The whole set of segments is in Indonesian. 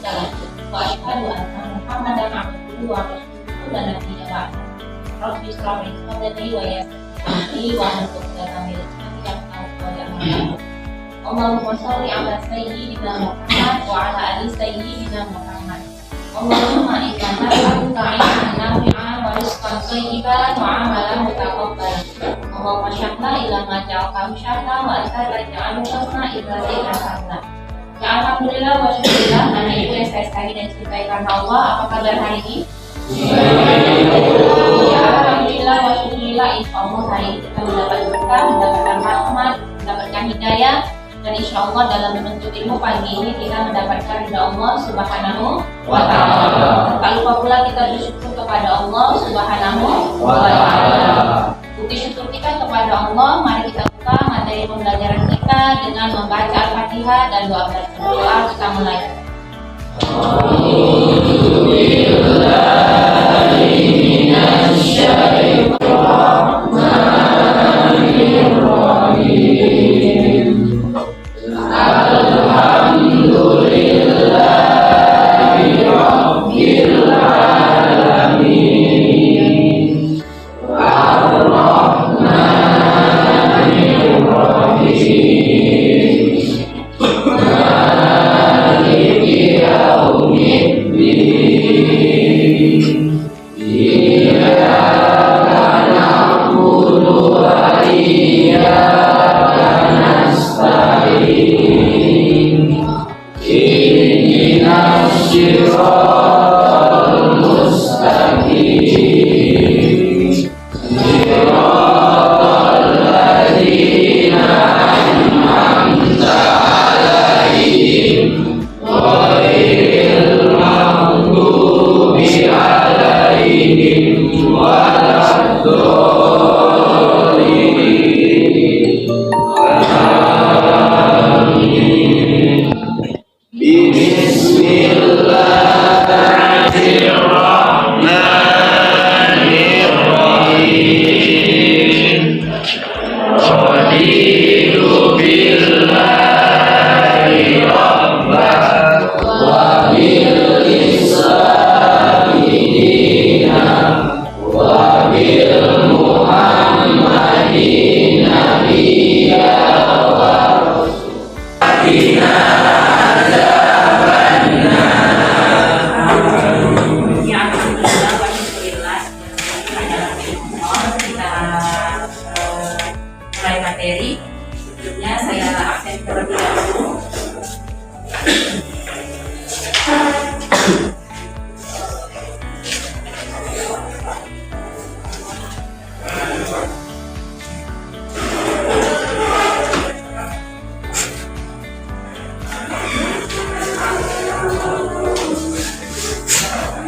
kita lanjut. Wa asyhadu anna Muhammadan abduhu wa rasuluhu dan nabiyya ba'da. Rabbi shrah li sadri wa yassir li amri wa hlul 'uqdatam min lisani yafqahu qawli. Allahumma shalli ala sayyidina Muhammad wa ala ali sayyidina Muhammad. Allahumma inna nas'aluka 'ilman nafi'an wa rizqan thayyiban wa 'amalan mutaqabbalan. Allahumma syahla ila ma ja'altahu syahla wa anta taj'alu husna illa ghayra sahla. Ya alhamdulillah wa syukurillah, anak ibu yang saya sayangi dan cintai karena Allah, apa kabar hari ini? Ya alhamdulillah wa syukurillah, insyaallah hari ini kita mendapat berkah, mendapatkan rahmat, mendapatkan hidayah, dan insyaallah dalam menuntut ilmu pagi ini kita mendapatkan ridha Allah Subhanahu wa ta'ala. Tak lupa pula kita bersyukur kepada Allah Subhanahu wa ta'ala. Bukti syukur kita kepada Allah, mari kita buka materi pembelajaran kita dengan membaca Al-Fatihah dan doa berdoa. Kita mulai.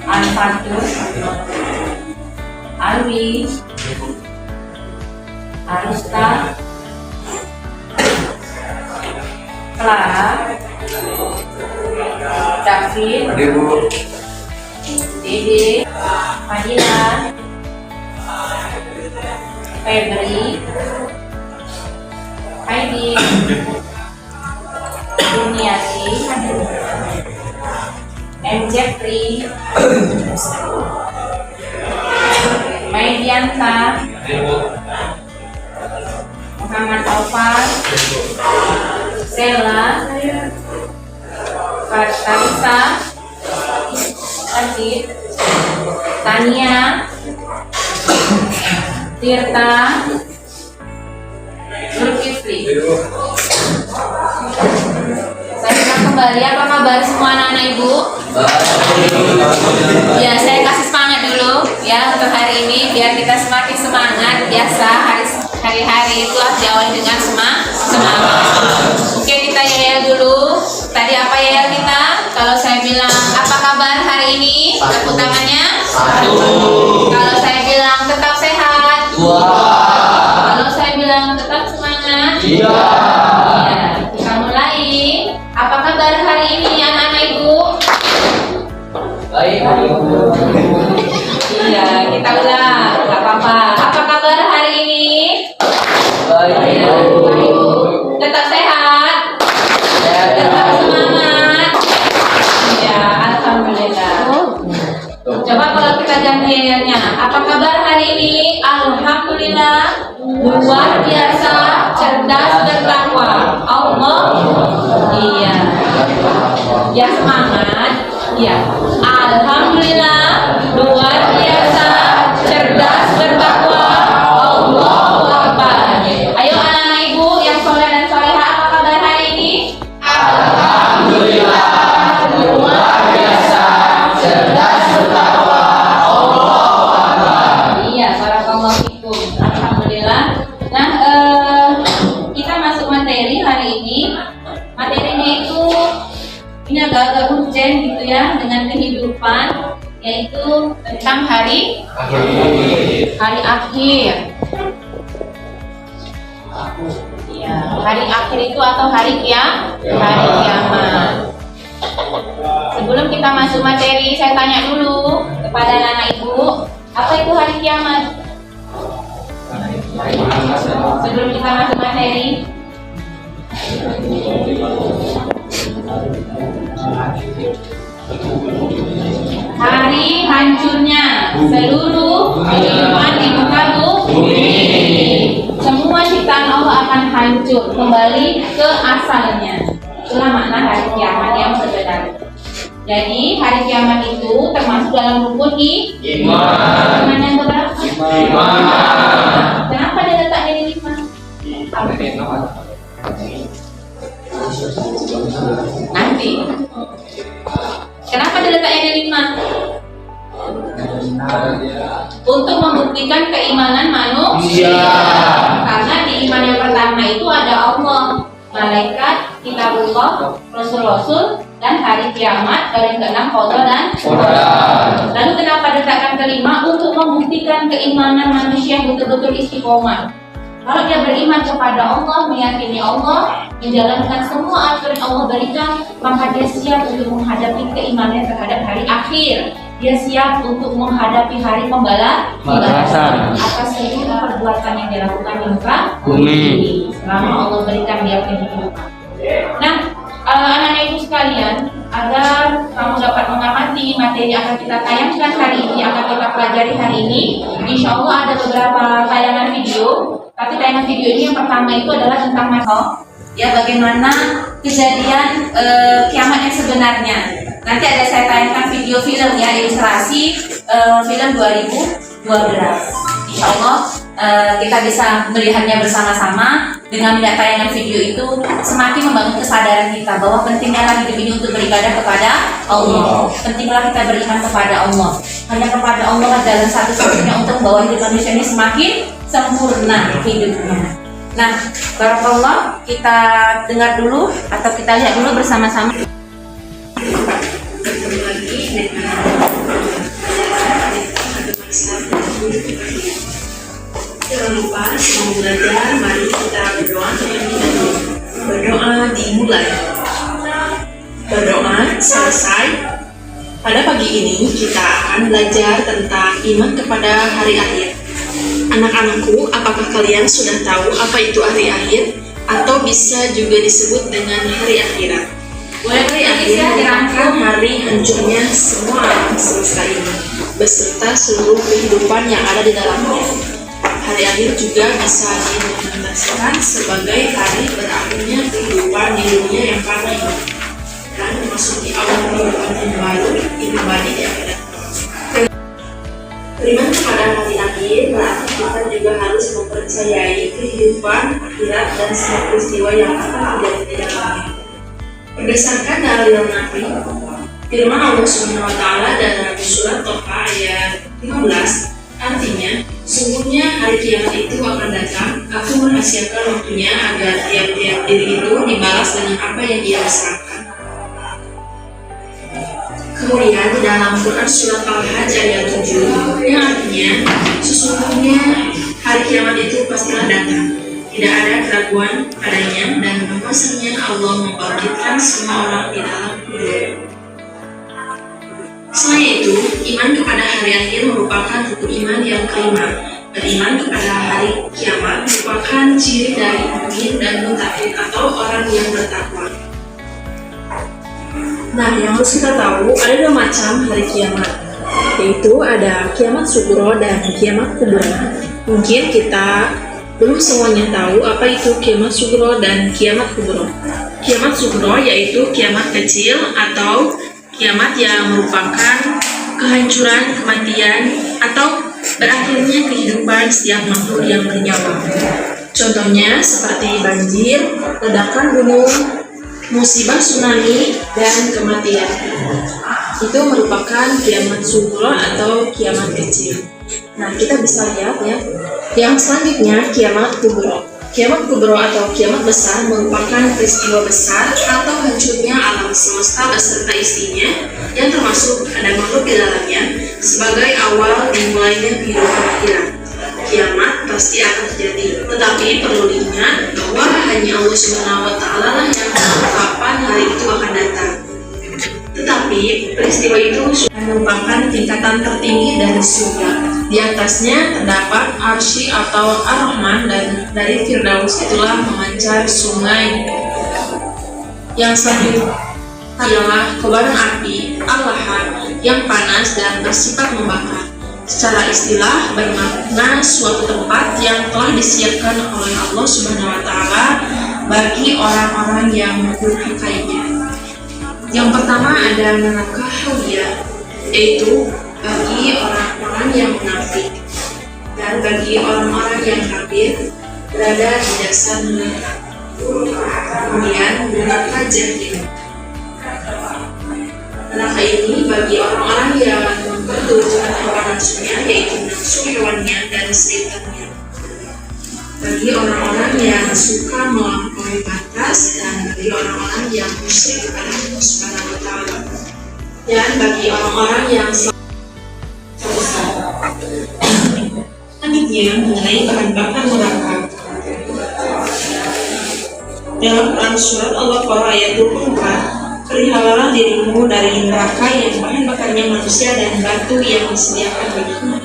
Al-Fatihah, Alwi, Arusta, Clara, David, Dede, Fadila, Febri, Heidi, Duniati, Jeffrey, Maidianta, Muhammad Alfar, Sela, Farisa, Adit, Tania, Tirta, Zulkifli. Saya kembali, apa kabar semua anak-anak ibu? Ya, saya kasih semangat dulu ya untuk hari ini biar kita semakin semangat. Biasa hari-hari itu harus diawali dengan semangat. Oke, kita yel dulu. Tadi apa yel kita? Kalau saya bilang apa kabar hari ini? Tepuk tangannya. 1. Kalau saya bilang tetap sehat. 2. Kalau saya bilang tetap semangat. 3. Ya, kita mulai. Apa kabar hari ini anak-anak ibu? Baik. Iya, kita ulang. Gak apa-apa. Apa kabar hari ini? Baik. Ya, baik. Tetap sehat. Tetap semangat. Ya. gantiannya. Apa kabar hari ini? Alhamdulillah, luar biasa, cerdas, bertakwa. Allah, iya. Ya semangat, ya. Alhamdulillah, luar biasa, cerdas, bertakwa. Allahu Akbar. Ayo anak-anak ibu yang soleh dan soleha, apa kabar hari ini? Alhamdulillah, luar biasa, cerdas, bertakwa. Allahu Akbar. Iya, barakallahu fikum. Alhamdulillah. Nah, kita masuk materi hari ini. Materinya itu ini agak-agak urgent gitu ya dengan kehidupan, yaitu tentang hari akhir. Ya, hari akhir itu atau hari kiamat. Sebelum kita masuk materi, saya tanya dulu kepada anak ibu, apa itu hari kiamat? Sebelum kita masuk materi. Hari hancurnya seluruh kehidupan di muka bumi. Semua ciptaan Allah akan hancur kembali ke asalnya. Itulah makna hari kiamat yang sebenarnya. Jadi hari kiamat itu termasuk dalam rukun iman. Iman yang berapa? Kenapa dia letaknya di 5? Nanti. Kenapa diletaknya di 5? Untuk membuktikan keimanan manusia. Karena di iman yang pertama itu ada Allah, malaikat, kitabullah, rasul-rasul, dan hari kiamat, dan yang keenam qada dan qadar. Lalu kenapa diletakkan kelima? Untuk membuktikan keimanan manusia yang betul-betul istiqomah. Kalau dia beriman kepada Allah, meyakini Allah, menjalankan semua aturan Allah berikan, maka dia siap untuk menghadapi keimanannya terhadap hari akhir. Dia siap untuk menghadapi hari pembalasan atas seluruh perbuatan yang dilakukan di muka bumi selama Allah berikan dia kehidupan. Nah, anak-anak ibu sekalian, agar kamu dapat mengamati materi yang akan kita tayangkan hari ini, akan kita pelajari hari ini, insya Allah ada beberapa tayangan video. Tapi tayangan video ini yang pertama itu adalah tentang ya bagaimana kejadian kiamat yang sebenarnya. Nanti ada saya tayangkan video film ya, ilustrasi film 2012. Insya Allah kita bisa melihatnya bersama-sama. Dengan melihat tayangan video itu semakin membangun kesadaran kita bahwa pentingnya hidup ini untuk beribadah kepada Allah. Pentinglah kita beriman kepada Allah. Hanya kepada Allah jalan satu-satunya untuk membawa hidup manusia ini semakin sempurna hidupnya. Nah, barakallah, kita dengar dulu atau kita lihat dulu bersama-sama. Jangan lupa sebelum belajar, mari kita berdoa terlebih dahulu. Berdoa dimulai. Berdoa selesai. Pada pagi ini kita akan belajar tentang iman kepada hari akhir. Anak-anakku, apakah kalian sudah tahu apa itu hari akhir? Atau bisa juga disebut dengan hari akhirat? Hari akhir merupakan hari hancurnya semua alam semesta ini, beserta seluruh kehidupan yang ada di dalamnya. Hari akhir juga bisa diimplementasikan sebagai hari berakhirnya kehidupan di dunia yang fana ini dan memasuki awal kehidupan yang baru, pribadi di akhirat. Beriman kepada hari akhir berarti kita juga harus mempercayai kehidupan akhirat dan semua peristiwa yang akan terjadi di dalamnya. Berdasarkan dalil Nabi, firman Allah Subhanahu wa Ta'ala dalam surat Toha ayat 15, artinya, sungguhnya hari kiamat itu akan datang. Aku merahasiakan waktunya agar tiap-tiap diri itu dibalas dengan apa yang ia usahakan. Kemudian di dalam Quran surat Al-Hajj ayat 7 yang artinya sesungguhnya hari kiamat itu pastilah datang. Tidak ada keraguan padanya dan bahwasanya Allah membangkitkan semua orang di dalam kubur. Selain itu, iman kepada hari akhir merupakan rukun iman yang kelima. Beriman kepada hari kiamat merupakan ciri dari mukmin dan muttaqin atau orang yang bertakwa. Nah, yang harus kita tahu ada dua macam hari kiamat. yaitu ada kiamat sugro dan kiamat kubro. Mungkin kita belum semuanya tahu apa itu kiamat sugro dan kiamat kubro. Kiamat sugro yaitu kiamat kecil atau kiamat yang merupakan kehancuran, kematian, atau berakhirnya kehidupan setiap makhluk yang bernyawa. Contohnya seperti banjir, ledakan gunung, musibah tsunami, dan kematian. Itu merupakan kiamat sugro atau kiamat kecil. Nah, kita bisa lihat ya. Yang selanjutnya kiamat kubro. Kiamat kubro atau kiamat besar merupakan peristiwa besar atau hancurnya alam semesta beserta isinya yang termasuk ada makhluk di dalamnya sebagai awal dimulainya kehidupan akhirat. Kiamat pasti akan terjadi, tetapi perlu diingat bahwa hanya Allah Subhanahu wa Ta'ala lah yang tahu kapan hari itu akan datang. Tetapi peristiwa itu sudah merupakan tingkatan tertinggi dari surga. Di atasnya terdapat arsy atau ar-Rahman, dan dari Firdaus itulah memancar sungai. Yang selanjutnya adalah kobaran api al-lahab yang panas dan bersifat membakar. Secara istilah bermakna suatu tempat yang telah disiapkan oleh Allah Subhanahu wa Ta'ala bagi orang-orang yang mendurhakainya. Yang pertama ada neraka hawiyah, yaitu bagi orang-orang yang munafik dan bagi orang-orang yang kafir berada di dasar neraka. Kemudian neraka jahim. Neraka ini bagi orang-orang yang memperturutkan hawa nafsunya, yaitu nafsu hewannya dan syaitannya. Bagi orang-orang yang suka melampaui batas dan bagi orang-orang yang musyrik kepada Allah Subhanahu wa Ta'ala. Dan bagi orang-orang yang selanjutnya mengenai bahan bakar neraka. Dalam Quran surat Al-Baqarah ayat 24, perihalalah dirimu dari neraka yang bahan bakarnya manusia dan batu yang disediakan baginya.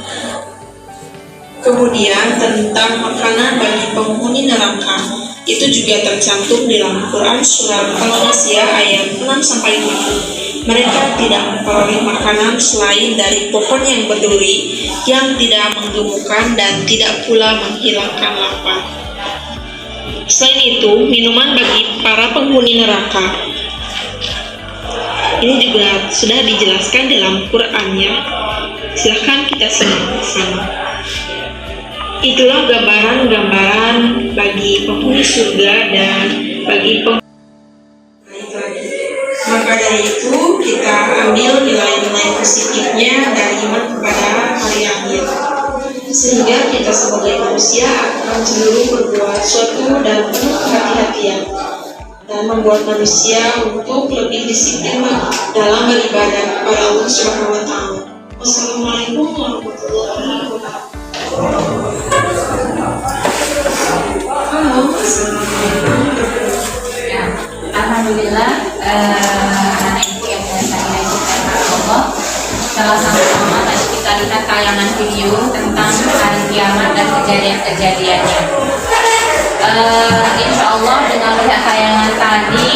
Kemudian tentang makanan bagi penghuni neraka, itu juga tercantum di dalam Quran surat Al-Nasiyah ayat 6-7. Mereka tidak memperoleh makanan selain dari pohon yang berduri, yang tidak menggemukkan dan tidak pula menghilangkan lapar. Selain itu, minuman bagi para penghuni neraka. Ini juga sudah dijelaskan dalam Quran-nya. Silahkan kita simak bersama. Itulah gambaran-gambaran bagi penghuni surga dan bagi penghuni. Maka dari itu kita ambil nilai-nilai positifnya dari iman kepada hari akhir, sehingga kita sebagai manusia akan cenderung berbuat suatu dan penuh kehati-hatian dan membuat manusia untuk lebih disiplin dalam beribadah kepada Allah Subhanahu wa Ta'ala. Wassalamualaikum warahmatullahi wabarakatuh. Alhamdulillah, anak ibu yang biasa dilanjutkan Allah. Sama-sama tadi kita lihat tayangan video tentang hari kiamat dan kejadian-kejadiannya. Insya Allah dengan melihat tayangan tadi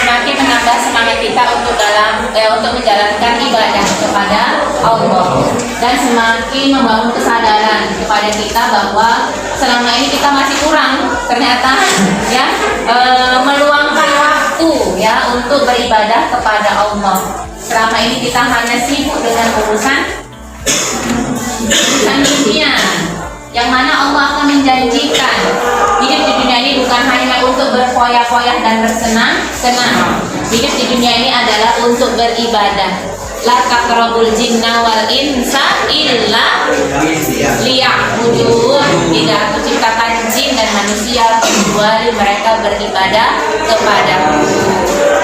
semakin menambah semangat kita untuk untuk menjalankan ibadah kepada Allah, dan semakin membangun kesadaran kepada kita bahwa selama ini kita masih kurang ternyata ya meluangkan waktu ya untuk beribadah kepada Allah. Selama ini kita hanya sibuk dengan urusan dunia, yang mana Allah akan menjanjikan hidup di dunia ini bukan hanya untuk berfoya-foya dan bersenang-senang. Hidup di dunia ini adalah untuk beribadah. La taqrabul jinna wal insa illa liya'budun. Tidak menciptakan jin dan manusia kecuali mereka beribadah kepadamu.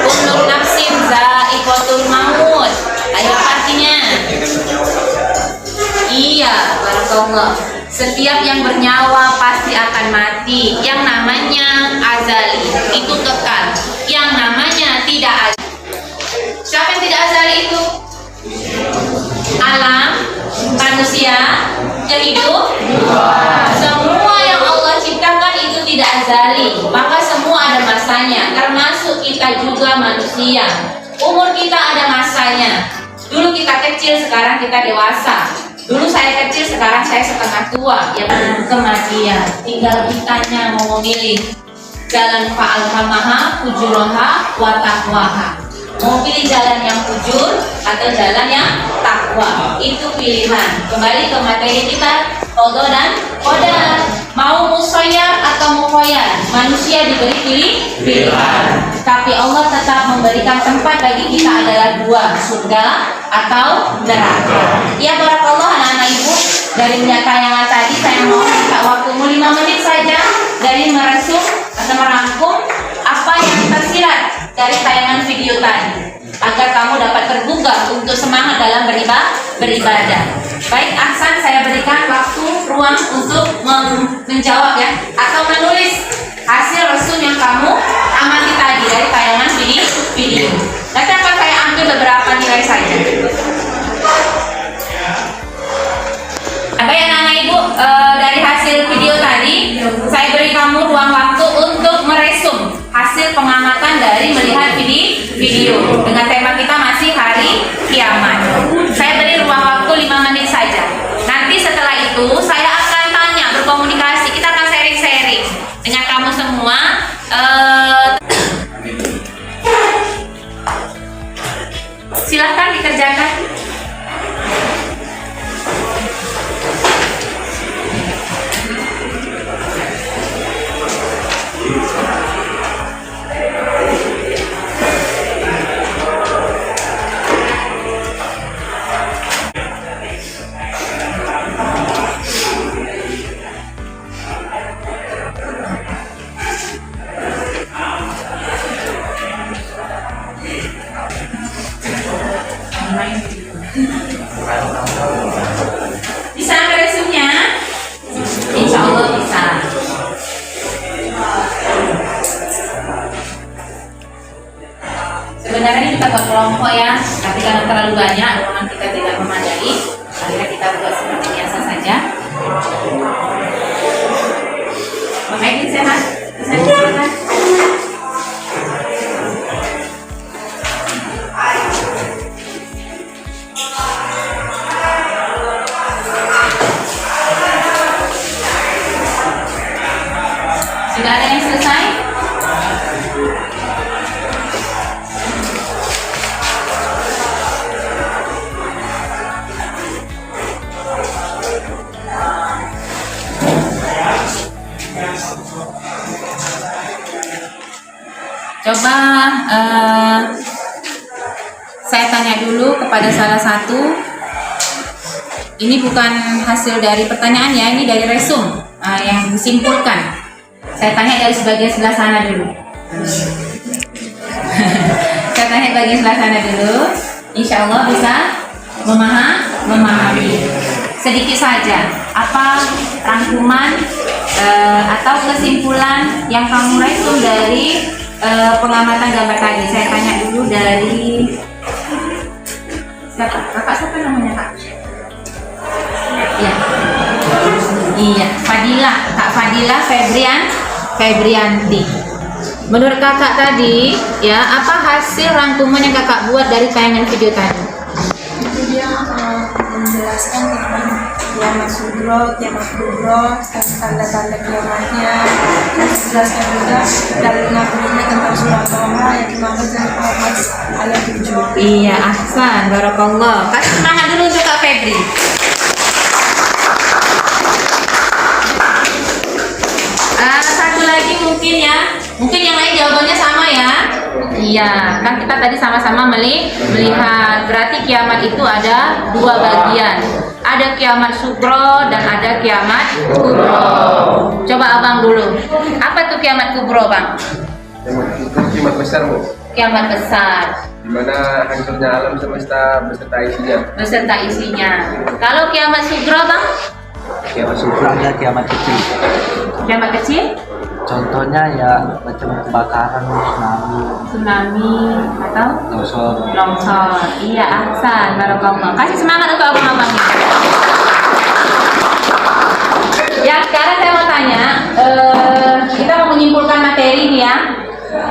Kullu nafsin za'iqatul maut. Ayo artinya. Iya, barakallah. Setiap yang bernyawa pasti akan mati. Yang namanya azali itu kekal. Yang namanya tidak azali. Siapa yang tidak azali itu? Alam, manusia, hidup. Semua yang Allah ciptakan itu tidak azali. Maka semua ada masanya. Termasuk kita juga manusia. Umur kita ada masanya. Dulu kita kecil, sekarang kita dewasa. Dulu saya kecil, sekarang saya setengah tua. Ya, kematian. Tinggal kitanya mau memilih jalan fa'alhamaha fujuraha wa taqwaha. Mau pilih jalan yang fujur atau jalan yang takwa, itu pilihan. Kembali ke materi kita, qadha dan qadar. Mau musayyar atau mukhayyar, manusia diberi pilihan. Tapi Allah tetap memberikan tempat bagi kita adalah dua, surga atau neraka. Ya barakallah anak-anak ibu, dari tayangan tadi saya mau minta waktumu 5 menit saja dari meresum atau merangkum apa yang tersirat dari tayangan video tadi, agar kamu dapat tergugah untuk semangat dalam beribadah. Baik, Ahsan, saya berikan waktu ruang untuk menjawab ya, atau menulis hasil resum yang kamu amati tadi dari tayangan video. Nanti akan saya ambil beberapa nilai saja. Baik anak-anak ibu, dari hasil video tadi saya beri kamu ruang waktu untuk meresum hasil pengamatan dari melihat video dengan tema kita masih hari kiamat. Saya beri ruang waktu 5 menit saja. Nanti setelah itu saya akan tanya, berkomunikasi, kita akan sharing-sharing dengan kamu semua. Silahkan dikerjakan. Bisa resumnya? Insya Allah bisa. Sebenarnya kita buat kelompok ya, tapi karena terlalu banyak, ruangan kita tidak memadai, akhirnya kita buat seperti biasa saja. Bang Edin sehat? Bisa diceritakan? Sudah ada yang selesai? Coba saya tanya dulu kepada salah satu. Ini bukan hasil dari pertanyaan ya, ini dari resum yang disimpulkan. Saya tanya dari sebagian sebelah sana dulu. Saya tanya bagian sebelah sana dulu. Insya Allah bisa memahami. Sedikit saja, apa rangkuman atau kesimpulan yang kamu resum dari pengamatan gambar tadi? Saya tanya dulu dari siapa? Kakak siapa namanya Kak? Ya. Iya, Fadilah, Kak Fadilah Febrianti. Menurut kakak tadi, ya, apa hasil rangkuman yang kakak buat dari tayangan video tadi? Itu dia menjelaskan tentang kiamat sugro, kiamat kubro, tanda-tanda kiamatnya. Dan dijelaskan juga dari ngakunya tentang surah Toha yang 15 dan 14 ayat 7. Iya, ahsan, barakallah. Kasih semangat dulu untuk Kak Febri. Satu lagi mungkin yang lain jawabannya sama ya. Iya, kan kita tadi sama-sama melihat. Berarti kiamat itu ada dua bagian. Ada kiamat sugro dan ada kiamat kubro. Coba abang dulu. Apa tuh kiamat kubro, bang? Kiamat besar, Bu. Kiamat besar. Di mana hancurnya alam semesta beserta isinya. Beserta isinya. Kalau kiamat sugro, bang? Kiamat sugro ada kiamat kecil. Kiamat kecil? Contohnya ya macam kebakaran, Tsunami atau longsor. Iya, ahsan, barakallah. Kasih semangat untuk abang-abang ini. Ya, sekarang saya mau tanya, kita mau menyimpulkan materi nih ya,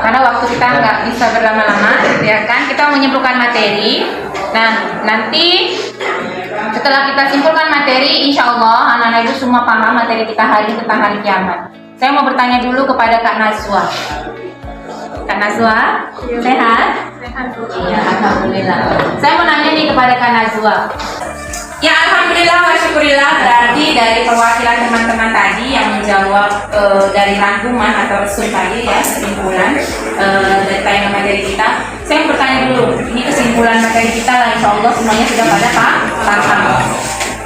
karena waktu kita nggak bisa berlama-lama, ya kan? Kita mau menyimpulkan materi. Nah, nanti setelah kita simpulkan materi, insya Allah anak-anak ibu semua paham materi kita hari ini tentang hari kiamat. Saya mau bertanya dulu kepada Kak Nazwa. Kak Nazwa, sehat? Sehat. Iya, alhamdulillah. Saya mau nanya nih kepada Kak Nazwa. Ya, alhamdulillah wa syukurillah, berarti dari perwakilan teman-teman tadi yang menjawab dari rangkuman atau resum tadi ya, kesimpulan dari tayangan materi kita. Saya mau bertanya dulu, ini kesimpulan materi kita lah, insya Allah semuanya sudah pada paham.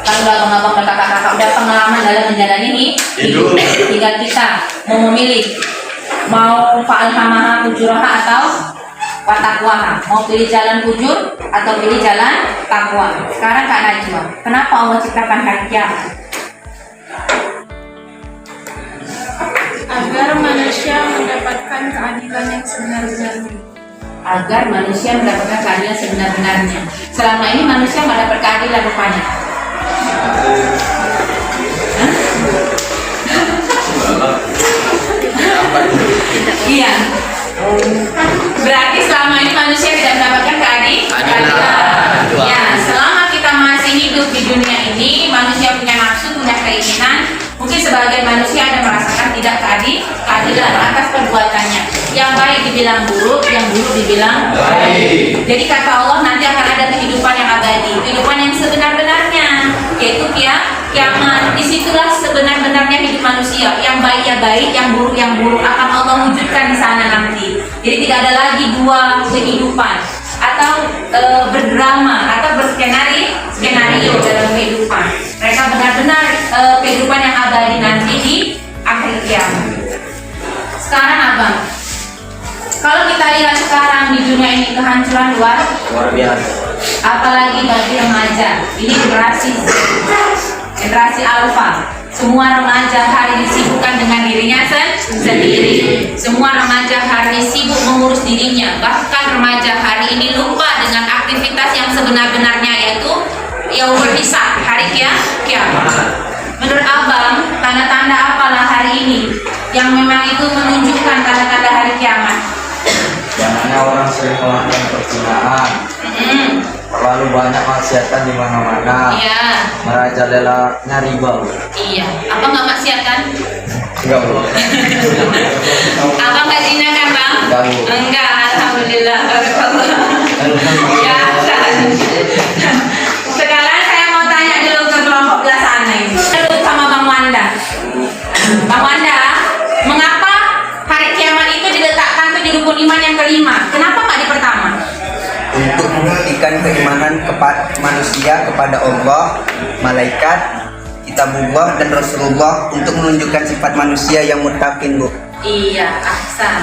Kalau abang-abang dan kakak-kakak udah pengalaman dalam menjalani ini hidup, tinggal kita mau memilih mau fa'alhamaha fujuraha atau watakwaha, mau pilih jalan fujur atau pilih jalan takwa. Sekarang Kak Najwa, kenapa Allah ciptakan hari kiamat? Agar manusia mendapatkan keadilan yang sebenar-benarnya. Agar manusia mendapatkan keadilan sebenar-benarnya. Selama ini manusia nggak dapat keadilan rupanya. Iya. Berarti selama ini manusia tidak mendapatkan keadilan. Ya, selama kita masih hidup di dunia ini, manusia punya nafsu, punya keinginan. Mungkin sebagian manusia ada merasakan tidak keadilan atas perbuatannya. Yang baik dibilang buruk, yang buruk dibilang baik. Jadi kata Allah nanti akan ada kehidupan yang abadi, kehidupan yang sebenar-benarnya, yaitu kiamat. Disitulah sebenar-benarnya hidup manusia. Yang baik ya baik, yang buruk akan Allah wujudkan di sana nanti. Jadi tidak ada lagi dua kehidupan atau berdrama atau berskenario dalam kehidupan. Mereka benar-benar kehidupan yang abadi nanti di akhir kiamat. Sekarang abang, kalau kita lihat sekarang di dunia ini kehancuran luar biasa. Apalagi bagi remaja, ini generasi alfa. Semua remaja hari ini sibukkan dengan dirinya sendiri. Semua remaja hari ini sibuk mengurus dirinya. Bahkan remaja hari ini lupa dengan aktivitas yang sebenar-benarnya, yaitu yaumul hisab, hari kiamat. Menurut abang, tanda-tanda apalah hari ini yang memang itu menunjukkan tanda-tanda hari kiamat? Jangannya orang sering melakukan perzinahan, terlalu banyak maksiatan di mana-mana, Iya. merajalelanya riba. Iya. Apa nggak maksiatan? Enggak, Bu. Abang nggak zina kan bang? Enggak, Bu. Enggak, alhamdulillah. Ya, sekarang saya mau tanya dulu ke kelompok belah sana ini. Dulu sama Bang Wanda. Bang Wanda, mengapa hari kiamat itu diletakkan tuh di rukun iman yang kelima? Kenapa nggak di pertama? Untuk membuktikan keimanan kepada manusia kepada Allah, malaikat, kitabullah dan Rasulullah, untuk menunjukkan sifat manusia yang muttaqin, Bu. Iya, ahsan.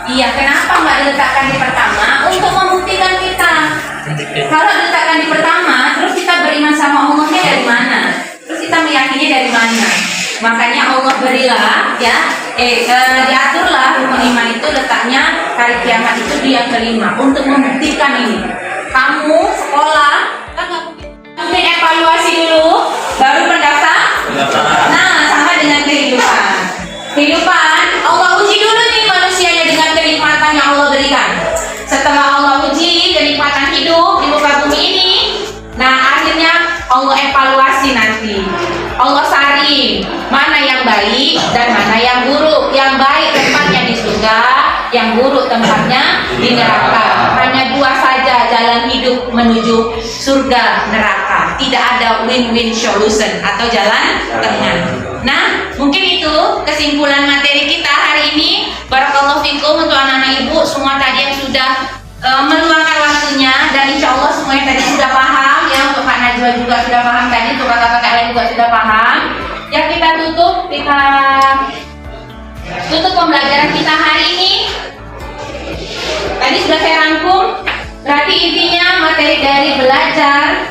Iya, kenapa nggak diletakkan di pertama? Untuk membuktikan kita. Kalau diletakkan di pertama, terus kita beriman sama Allahnya dari mana? Terus kita meyakini dari mana? Makanya Allah berilah, ya, diaturlah rukun iman itu letaknya hari kiamat itu di yang kelima untuk membuktikan ini. Kamu sekolah kan nggak mungkin evaluasi dulu, baru pendaftar. Nah, sama dengan kehidupan. Kehidupan Allah uji dulu nih manusianya dengan kenikmatan yang Allah berikan. Setelah Allah uji kenikmatan hidup di muka bumi ini, nah akhirnya Allah evaluasi nanti. Allah saring mana yang baik dan mana yang buruk. Yang baik tempatnya di surga, yang buruk tempatnya di neraka. Hanya dua saja jalan hidup menuju surga neraka. Tidak ada win-win solution atau jalan tengah. Nah, mungkin itu kesimpulan materi kita hari ini. Barakallahu fikum untuk anak-anak ibu semua tadi yang sudah meluangkan waktunya, dan insya Allah semuanya tadi sudah paham ya. Untuk Kak Najwa juga sudah paham tadi, untuk kakak-kakak lain juga sudah paham. Ya, kita tutup pembelajaran kita hari ini. Tadi sudah saya rangkum. Berarti intinya materi dari belajar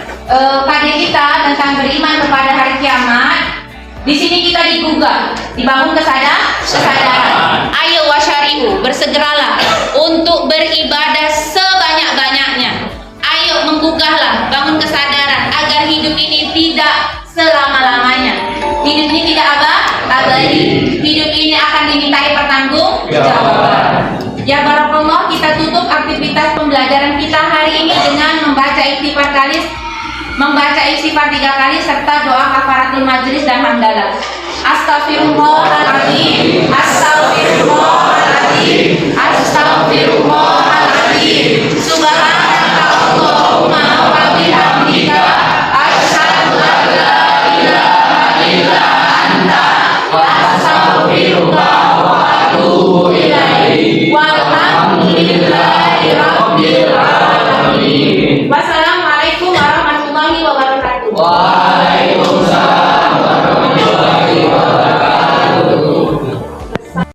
pada kita tentang beriman kepada hari kiamat. Di sini kita digugah, dibangun kesadaran. Ayo wasyari'u, bersegeralah untuk beribadah sebanyak-banyaknya. Ayo menggugahlah, bangun kesadaran agar hidup ini tidak selama-lamanya. Hidup ini tidak abadi. Hidup ini akan dimintai pertanggungjawaban. Ya barakallah, kita tutup aktivitas pembelajaran kita hari ini dengan membaca istighfar kali, membaca istighfar 3 kali serta doa kafaratul majlis dan hamdalah. Astaghfirullahaladzim, astaghfirullahaladzim, astaghfirullahaladzim. Subhanaka Allahumma wa bihamdika, asyhadu an la ilaha illa anta, astaghfiruka wa atubu ilaik. Walhamdulillahi rabbil alamin. Wassalamualaikum warahmatullahi wabarakatuh. Waalaikumsalam.